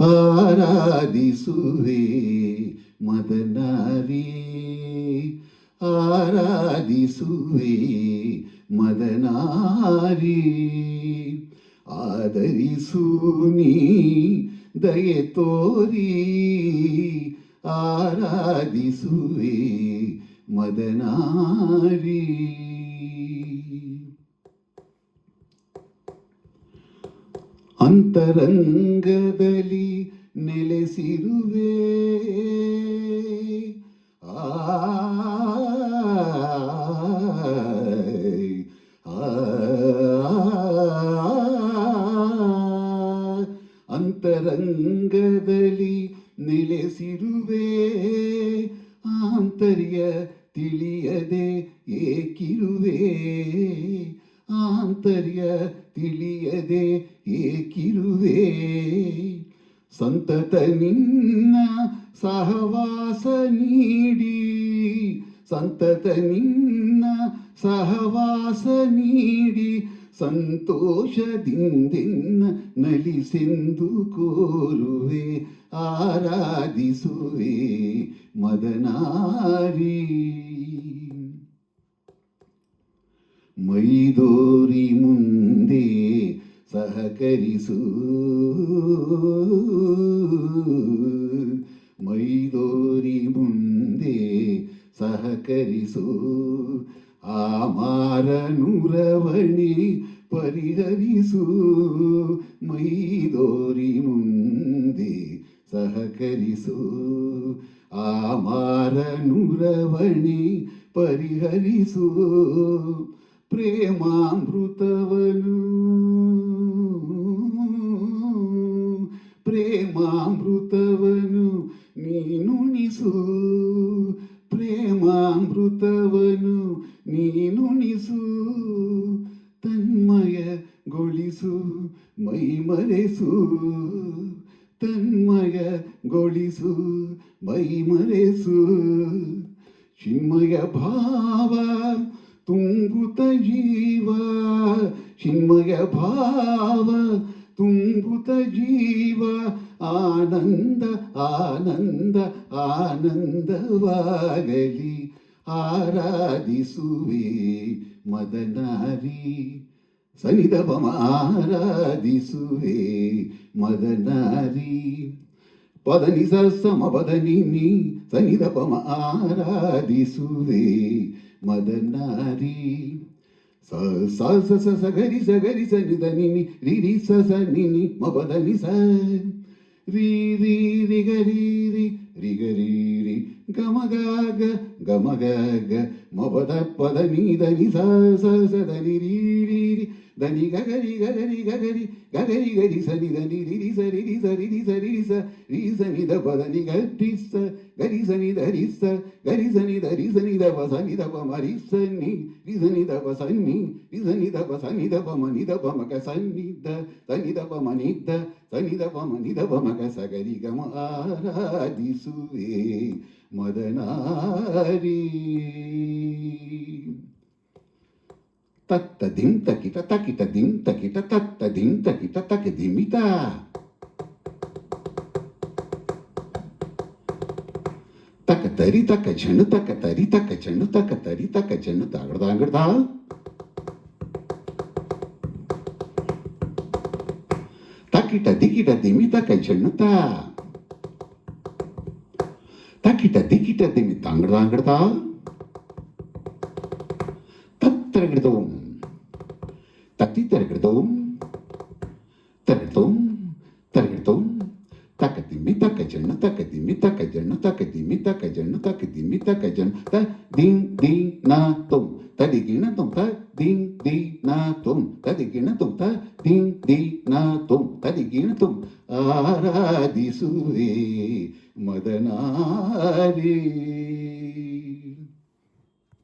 ಆರಾಧಿಸುವೆ ಮದನಾರಿ, ಆರಾಧಿಸುವೆ ಮದನಾರಿ. ಆದರಿಸು ನೀ ದಯೆ ತೋರಿ, ಆರಾಧಿಸುವೆ ಮದನಾರಿ. ಅಂತರಂಗದಲ್ಲಿ ನೆಲೆಸಿರುವೆ, ಅಂತರಂಗದಲ್ಲಿ ನೆಲೆಸಿರುವೆ. ಆಂತರ್ಯ ತಿಳಿಯದೆ ಏಕಿರುವೆ, ಆಂತರ್ಯ ತಿಳಿಯದೆ ಏಕಿರುವೆ. ಸಂತತ ನಿನ್ನ ಸಹವಾಸ ನೀಡಿ, ಸಂತತ ನಿನ್ನ ಸಹವಾಸ ನೀಡಿ, ಸಂತೋಷದಿಂದೆನ್ನ ನಲಿಸೆಂದು ಕೋರುವೆ. ಆರಾಧಿಸುವೆ ಮದನಾರಿ. ಮೈದೋರಿ ಮುಂದೆ ಸಹಕರಿಸು, ಮೈದೋರಿ ಮುಂದೆ ಸಹಕರಿಸು. ಆಮಾರನುರವಣಿ ಪರಿಹರಿಸು, ಮೈದೋರಿ ಮುಂದೆ ಸಹಕರಿಸು. ಆಮಾರನುರವಣಿ ಪರಿಹರಿಸು. ಪ್ರೇಮಾಮೃತವನು, ಪ್ರೇಮಾಮೃತವನು ನೀನುಣಿಸು, ಪ್ರೇಮಾಮೃತವನು ನೀನುಣಿಸು. ತನ್ಮಯಗೊಳಿಸು ಮೈಮರೆಸು, ತನ್ಮಯಗೊಳಿಸು ಮೈಮರೆಸು. ಚಿನ್ಮಯ ಭಾವ ತುಂಬುತ ಜೀವ, ಚಿನ್ಮಯ ಭಾವ ತುಂಬುತ ಜೀವ. ಆನಂದ ಆನಂದ ಆನಂದವಾಗಲಿ. ಆರಾಧಿಸುವೆ ಮದನಾರಿ. ಸನಿದಪಮ ಆರಾಧಿಸುವೆ ಮದನಾರಿ. ಪದನಿ ಸ ಸಮಪದನಿ ನೀ ಸನಿದಪಮ ಆರಾಧಿಸುವೆ ಮದನಾರಿ. ಸ ಸ ಸ ಸ ಸ ಗರಿ ಸ ಗರಿ ಸ ನಿದ ನಿನಿ ರಿ ರಿ ಸ ಸ ನಿನಿ ಮಪದ ನಿ ಸ ರಿ ರಿ ರಿ ಗರಿ ರಿ ರಿ ಗರಿ ರಿ ಗಮ ಗ ಗ ಗಮ ಗ ಗ ಮಪದ ಪದ ನಿ ದ ನಿ ಸ ಸ ಸ ದ ನಿ ರಿ ರಿ ರಿ ದ ನಿ ಗ ಗರಿ ಗರಿ ಗಗರಿ ಗಗರಿ ಗರಿ ಸ ನಿ ದ ನಿ ರಿ ರಿ ಸ ರಿ ರಿ ಸ ರಿ ರಿ ಸ ರಿ ರಿ ಸ ರಿ ಸ ನಿ ದ ಪದ ನಿ ಗ ರಿ ಸ ಗರಿ ಸ ನಿ ದ ರಿ ಸ ಗರಿ ಸ ನಿ ದ ರಿ ಸ ನಿ ದ ಪ ಸ ನಿ ದ ಪ ಮ ರಿ ಸ ನಿ ರಿ ಸ ನಿ ದ ಪ ಸ ನಿ ರಿ ಸ ನಿ ದ ಪ ಸ ನಿ ದ ಪ ಮ ನಿ ದ ಪ ಮ ಗ ಸ ನಿ ದ ಸ ನಿ ದ ಪ ಮ ನಿ ದ ಸ ನಿ ದ ಪ ಮ ನಿ ದ ಪ ಮ ಗ ಸ ಗರಿ ಗ ಮ. ಆರಾಧಿಸುವೆ ಮದನಾರಿ. ತತ್ತ ದಿಂ ತಕಿಟ ತಕಿಟ ದಿಂ ತಕಿಟ ತತ್ತ ದಿಂ ತಕಿಟ ತಕ ದಿಮಿತ. ತಕ ತರಿ ತಕ ಝಣು ತಕ ತರಿ ತಕ ಝಣು ತಕ ತರಿ ತಕ ಝಣು ತಾಗಡ್ದಾಗಡ್ದ. ತಕಿಟ ದಿಕಿಟ ದಿಮಿ ತಕ ಝಣುತ, ತಕಿಟ ದಿಕಿಟ ದಿಮಿ ತಾಂಗಡ್ದಾಗಡ್ದ. ತತ್ತರಗಿಡ್ದೋಂ ತತ್ತಿ ತರಗಿಡ್ದೋಂ ತರಗಿಡ್ದೋಂ ತರಗಿಡ್ದೋಂ. ತಕ ದಿಮ್ಮಿ ತಕ ಜಣ್ಣು ತಕ ದಿಮ್ಮಿ ತಕ ಜಣ್ಣು ತಕ ದಿಮ್ಮಿ ತಕ ಜಣ್ಣು ತಕ ದಿಮ್ಮಿ ತಕ ಜಣ್ಣು ತ ದಿಂ ದಿ ನ ತುಂ ತದಿಗಿಣ ತುಂ ತ ದಿಂ ದಿ ನ ತುಂ ತದಿಗಿಣ ತುಂ ತ ದಿಂ ದಿ ನ ತುಂ ತದಿಗಿಣ ತುಂ. ಆರಾಧಿಸುವೆ ಮದನಾರಿ.